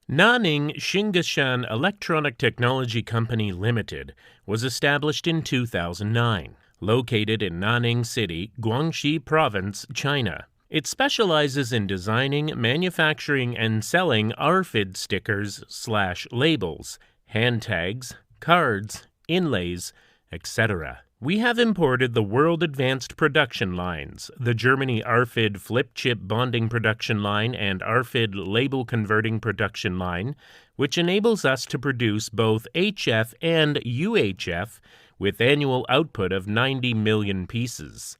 Nanning XinGeShan Electronic Technology Company Limited was established in 2009, located in Nanning City, Guangxi Province, China. It specializes in designing, manufacturing, and selling RFID stickers/labels, hand tags, cards, inlays, etc. We have imported the World Advanced Production Lines, the Germany RFID Flip Chip Bonding Production Line and RFID Label Converting Production Line, which enables us to produce both HF and UHF with annual output of 90 million pieces.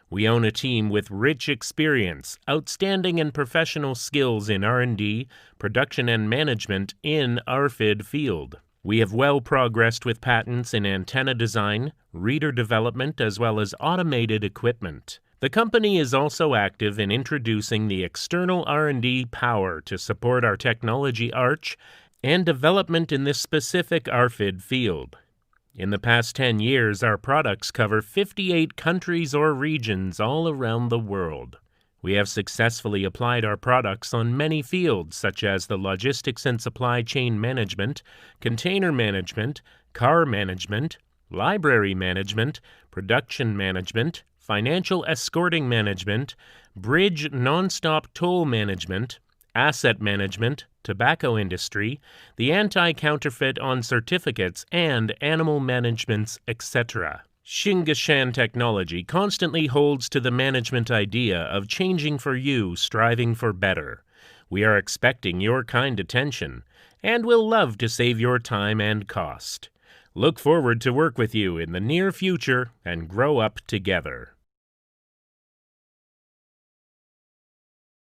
We own a team with rich experience, outstanding and professional skills in R&D, production and management in RFID field. We have well progressed with patents in antenna design, reader development, as well as automated equipment. The company is also active in introducing the external R&D power to support our technology arch and development in this specific RFID field. In the past 10 years, our products cover 58 countries or regions all around the world. We have successfully applied our products on many fields such as the logistics and supply chain management, container management, car management, library management, production management, financial escorting management, bridge non-stop toll management, asset management, tobacco industry, the anti-counterfeit on certificates, and animal managements, etc. XinGeShan Technology constantly holds to the management idea of changing for you, striving for better. We are expecting your kind attention, and will love to save your time and cost. Look forward to work with you in the near future and grow up together.